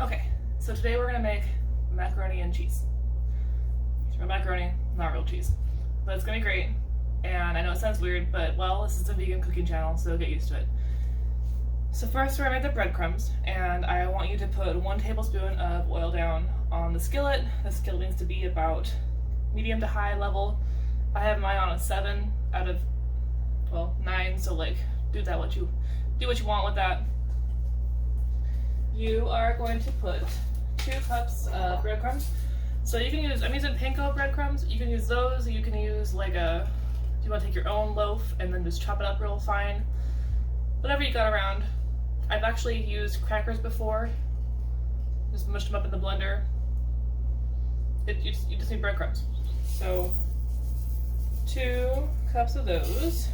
Okay, so today we're gonna make macaroni and cheese. It's real macaroni, not real cheese. But it's gonna be great. And I know it sounds weird, but well, this is a vegan cooking channel, so get used to it. So first we're gonna make the breadcrumbs, and I want you to put 1 tablespoon of oil down on the skillet. The skillet needs to be about medium to high level. I have mine on a 7 out of, well, 9, so like do what you want with that. You are going to put 2 cups of breadcrumbs. So you can use, I'm using panko breadcrumbs. You can use those. You can use like if you want to take your own loaf and then just chop it up real fine. Whatever you got around. I've actually used crackers before. Just mushed them up in the blender. You just need breadcrumbs. So 2 cups of those.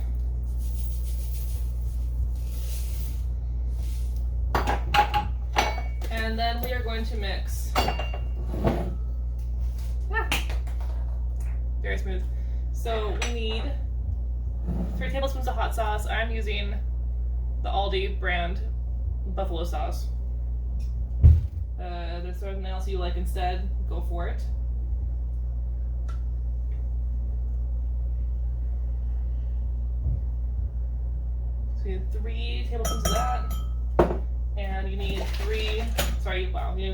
And then we are going to mix. Very smooth. So we need 3 tablespoons of hot sauce. I'm using the Aldi brand buffalo sauce. If there's something else you like instead, go for it. So you need 3 tablespoons of that. And you need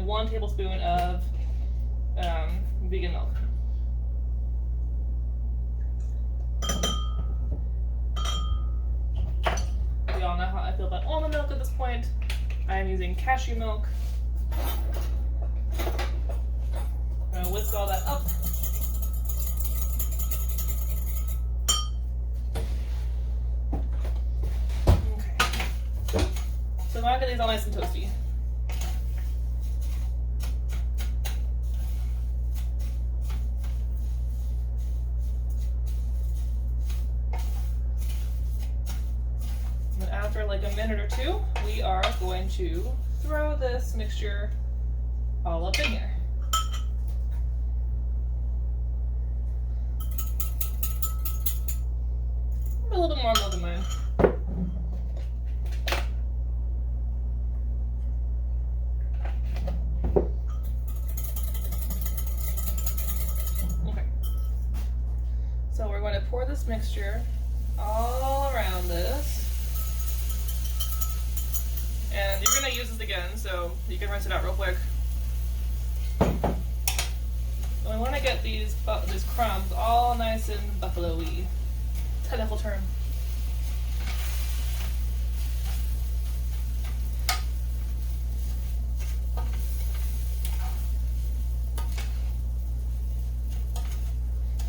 1 tablespoon of vegan milk. We all know how I feel about almond milk at this point. I am using cashew milk. I'm gonna whisk all that up. Okay. So now I get these all nice and toasty. And after like a minute or 2, we are going to throw this mixture all up in here. A little bit more milk in mine. So we're going to pour this mixture all around this. And you're going to use this again, so you can rinse it out real quick. And we want to get these crumbs all nice and buffalo-y. Technical term.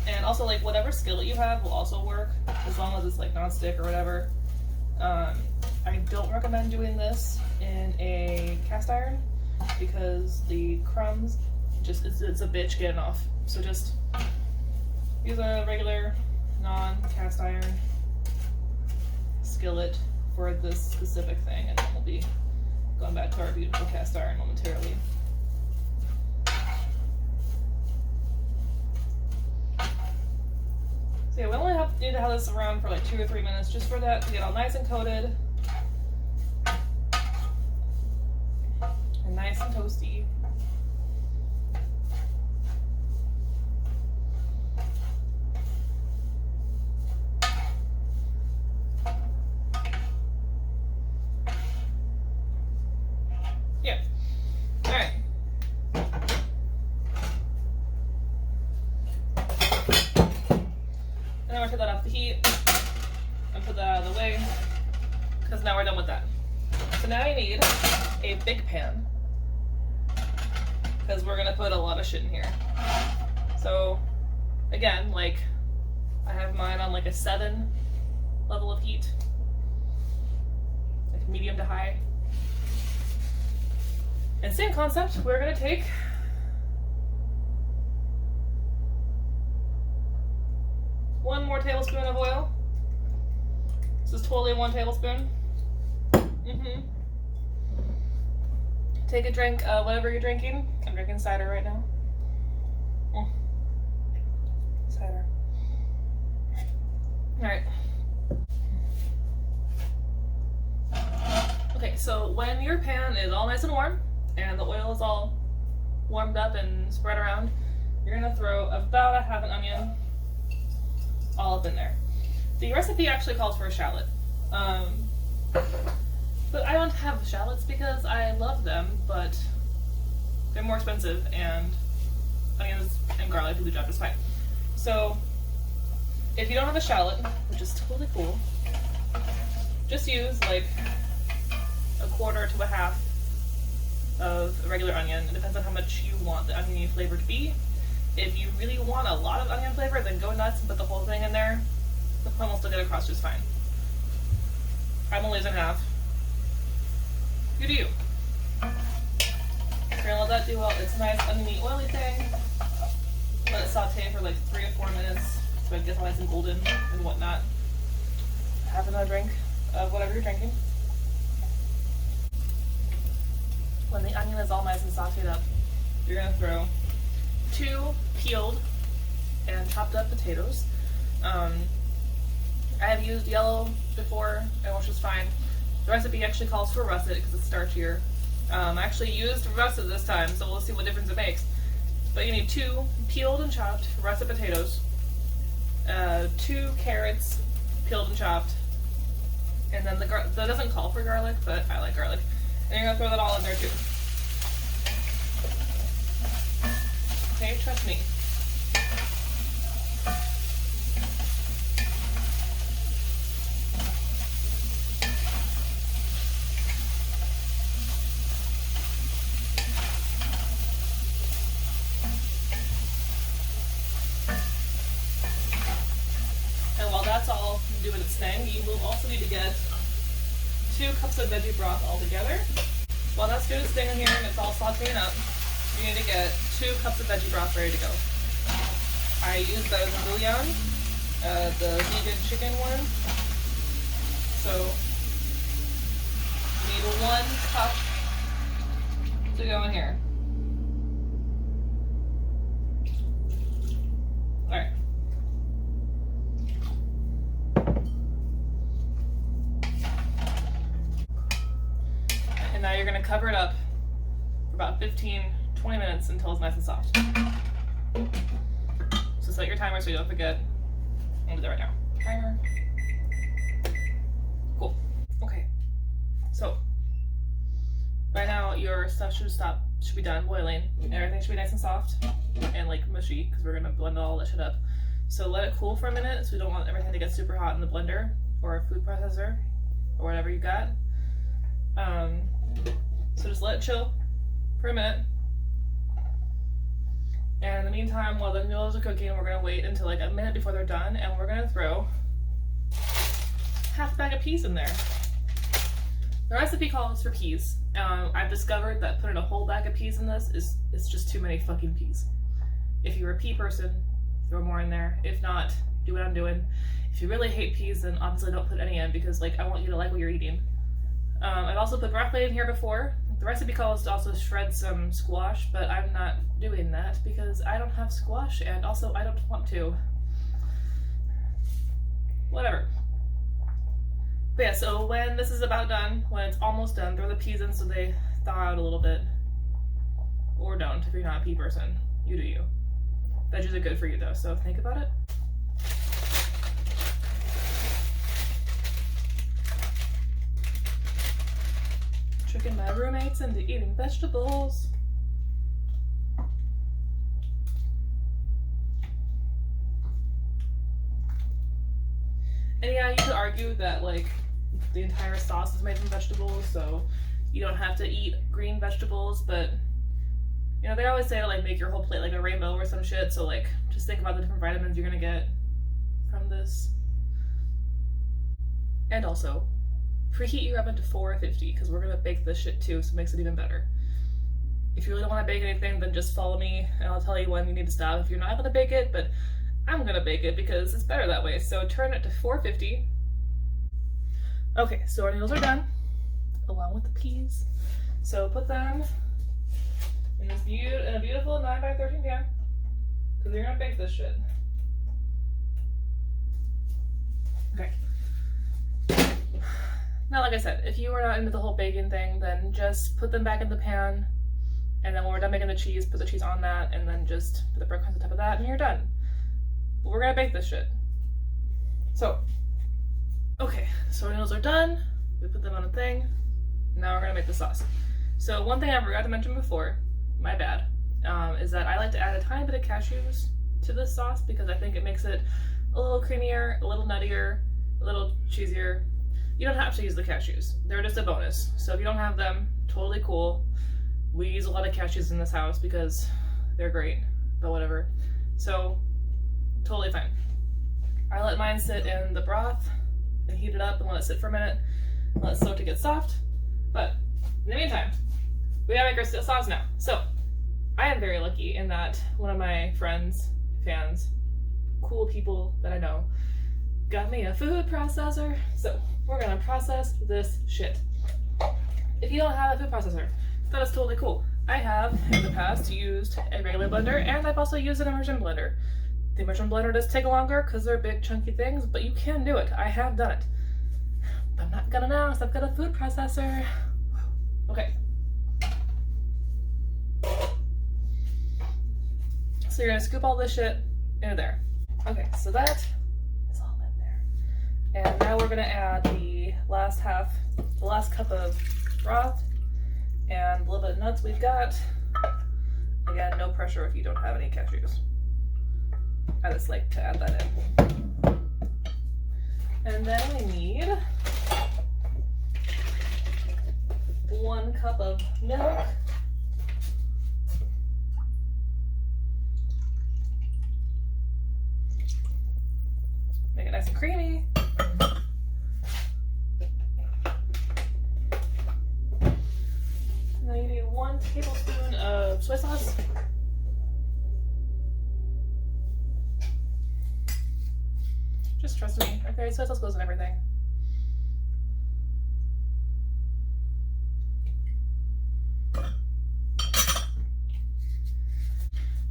And also, like, whatever skillet you have will also work, as long as it's like non-stick or whatever. I don't recommend doing this in a cast iron because the crumbs it's a bitch getting off. So just use a regular non-cast iron skillet for this specific thing, and then we'll be going back to our beautiful cast iron momentarily. So yeah, we only need to have this around for like 2 or 3 minutes just for that to get all nice and coated. And nice and toasty. Yeah. Alright. And I'm going to take that off the heat and put that out of the way because now we're done with that. So now you need a big pan because we're going to put a lot of shit in here. So again, like I have mine on like a 7 level of heat, like medium to high. And same concept, we're going to take one more tablespoon of oil. This is totally 1 tablespoon. Take a drink of whatever you're drinking. I'm drinking cider right now. Cider. Alright. Okay, so when your pan is all nice and warm and the oil is all warmed up and spread around, you're gonna throw about a half an onion all up in there. The recipe actually calls for a shallot, but I don't have shallots because I love them, but they're more expensive, and onions and garlic do the job just fine. So if you don't have a shallot, which is totally cool, just use like a quarter to a half of a regular onion. It depends on how much you want the oniony flavor to be. If you really want a lot of onion flavor, then go nuts and put the whole thing in there. The plum will still get across just fine. I'm only using half. You do you. You're gonna let that do its nice oniony oily thing. Let it saute for like 3 or 4 minutes so it gets nice and golden and whatnot. Have another drink of whatever you're drinking. When the onion is all nice and sauteed up, you're gonna throw 2 peeled and chopped up potatoes. I have used yellow before, and which is fine. The recipe actually calls for russet because it's starchier. I actually used russet this time, so we'll see what difference it makes. But you need 2 peeled and chopped russet potatoes, 2 carrots peeled and chopped, and then that doesn't call for garlic, but I like garlic. And you're gonna throw that all in there too. Okay, trust me. And while that's all doing its thing, you will also need to get 2 cups of veggie broth all together. While that's doing its thing in here and it's all sauteing up, you need to get 2 cups of veggie broth ready to go. I use those bouillon, the vegan chicken one. So you need 1 cup to go in here. Alright. And now you're going to cover it up for about 15-20 minutes until it's nice and soft. So set your timer so you don't forget. I'm going to do that right now. Timer. Cool. Okay. So by now your stuff should be done boiling. Everything should be nice and soft and like mushy because we're going to blend all that shit up. So let it cool for a minute, so we don't want everything to get super hot in the blender or a food processor or whatever you got. So just let it chill for a minute. And in the meantime, while the noodles are cooking, we're gonna wait until like a minute before they're done, and we're gonna throw half a bag of peas in there. The recipe calls for peas. I've discovered that putting a whole bag of peas in this is just too many fucking peas. If you're a pea person, throw more in there. If not, do what I'm doing. If you really hate peas, then obviously don't put any in because like I want you to like what you're eating. I've also put broccoli in here before. The recipe calls to also shred some squash, but I'm not doing that because I don't have squash and also I don't want to. Whatever. But yeah, so when this is about done, when it's almost done, throw the peas in so they thaw out a little bit. Or don't if you're not a pea person. You do you. Veggies are good for you though, so think about it. Tricking my roommates into eating vegetables. And yeah, you could argue that like the entire sauce is made from vegetables, so you don't have to eat green vegetables, but you know, they always say to like make your whole plate like a rainbow or some shit, so like just think about the different vitamins you're gonna get from this. And also, preheat your oven to 450 because we're gonna bake this shit too, so it makes it even better. If you really don't want to bake anything, then just follow me and I'll tell you when you need to stop if you're not gonna bake it, but I'm gonna bake it because it's better that way. So turn it to 450. Okay, so our noodles are done, along with the peas. So put them in this a beautiful 9x13 pan, because you're gonna bake this shit. Okay. Now, like I said, if you are not into the whole baking thing, then just put them back in the pan, And then when we're done making the cheese, put the cheese on that, and then just put the breadcrumbs on top of that, and you're done. But we're gonna bake this shit. So, okay, so our noodles are done. We put them on a thing. Now we're gonna make the sauce. So one thing I forgot to mention before, my bad, is that I like to add a tiny bit of cashews to this sauce because I think it makes it a little creamier, a little nuttier, a little cheesier. You don't have to use the cashews. They're just a bonus. So if you don't have them, totally cool. We use a lot of cashews in this house because they're great, but whatever. So, totally fine. I let mine sit in the broth and heat it up and let it sit for a minute. Let it soak to get soft. But in the meantime, we gotta make our sauce now. So, I am very lucky in that one of my friends, fans, cool people that I know, got me a food processor. So, we're gonna process this shit. If you don't have a food processor, that is totally cool. I have, in the past, used a regular blender, and I've also used an immersion blender. The immersion blender does take longer because they're big, chunky things, but you can do it. I have done it. But I'm not gonna now, because I've got a food processor. Okay. So you're gonna scoop all this shit into there. Okay, so that is all in there. And now we're gonna add the last cup of broth, and a little bit of nuts we've got. Again, no pressure if you don't have any cashews. I just like to add that in. And then we need 1 cup of milk. Make it nice and creamy. And then you need 1 tablespoon of soy sauce. Just trust me, okay? Soy sauce goes in everything.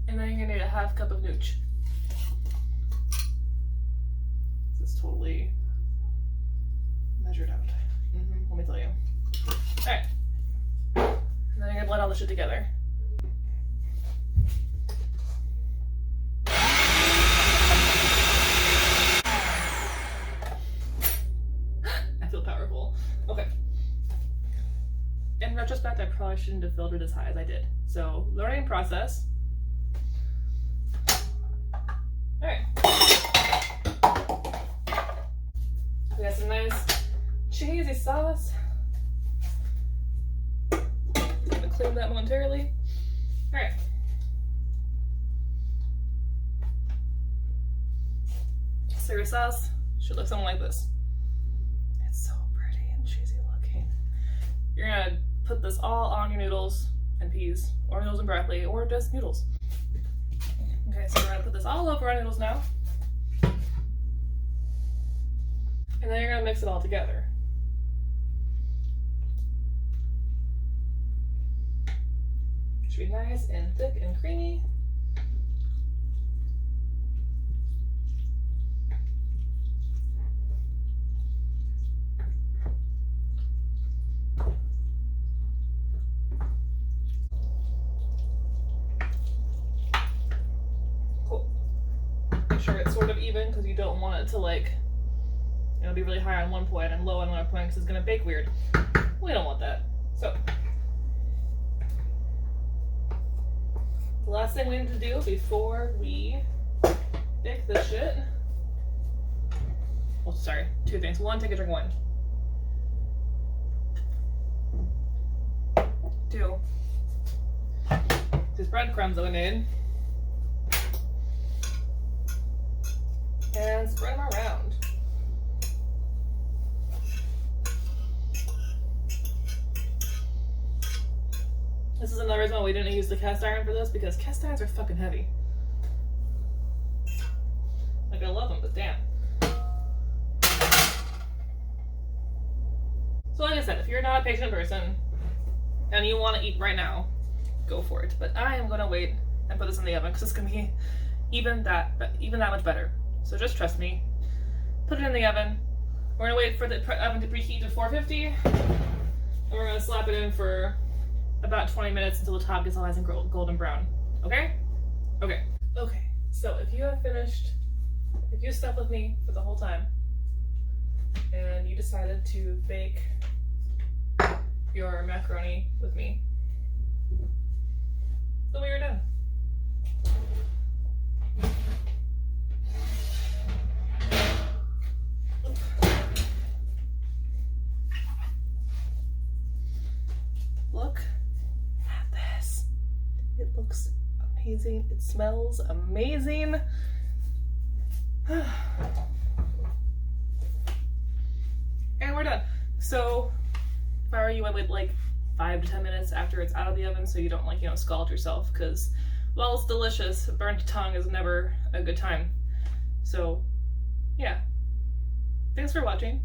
And then you're gonna need a 1/2 cup of nooch. This is totally measured out. Let me tell you. Alright. And then you're gonna blend all this shit together. I feel powerful. Okay. In retrospect, I probably shouldn't have filtered as high as I did. So, learning process. Alright. We got some nice cheesy sauce. I'm gonna clean that momentarily. Alright. So your sauce should look something like this. It's so pretty and cheesy looking. You're gonna put this all on your noodles and peas, or noodles and broccoli, or just noodles. Okay, so we're gonna put this all over our noodles now. And then you're gonna mix it all together. Should be nice and thick and creamy. Cool. Make sure it's sort of even because you don't want it to be really high on one point and low on another point because it's gonna bake weird. We don't want that. So the last thing we need to do before we bake this shit. Well, sorry, 2 things. 1, take a drink of wine. 2, these breadcrumbs that we made. And spread them around. This is another reason why we didn't use the cast iron for this, because cast irons are fucking heavy. Like, I love them, but damn. So like I said, if you're not a patient person and you want to eat right now, go for it. But I am going to wait and put this in the oven because it's going to be even that much better. So just trust me. Put it in the oven. We're going to wait for the oven to preheat to 450. And we're going to slap it in for about 20 minutes until the top gets all nice and golden brown. Okay? Okay. Okay. So if you have finished, if you stuck with me for the whole time, and you decided to bake your macaroni with me, then we are done. Look at this. It looks amazing. It smells amazing. And we're done. So if I were you, I would like 5 to 10 minutes after it's out of the oven so you don't like, scald yourself, because while it's delicious, burnt tongue is never a good time. So yeah, thanks for watching.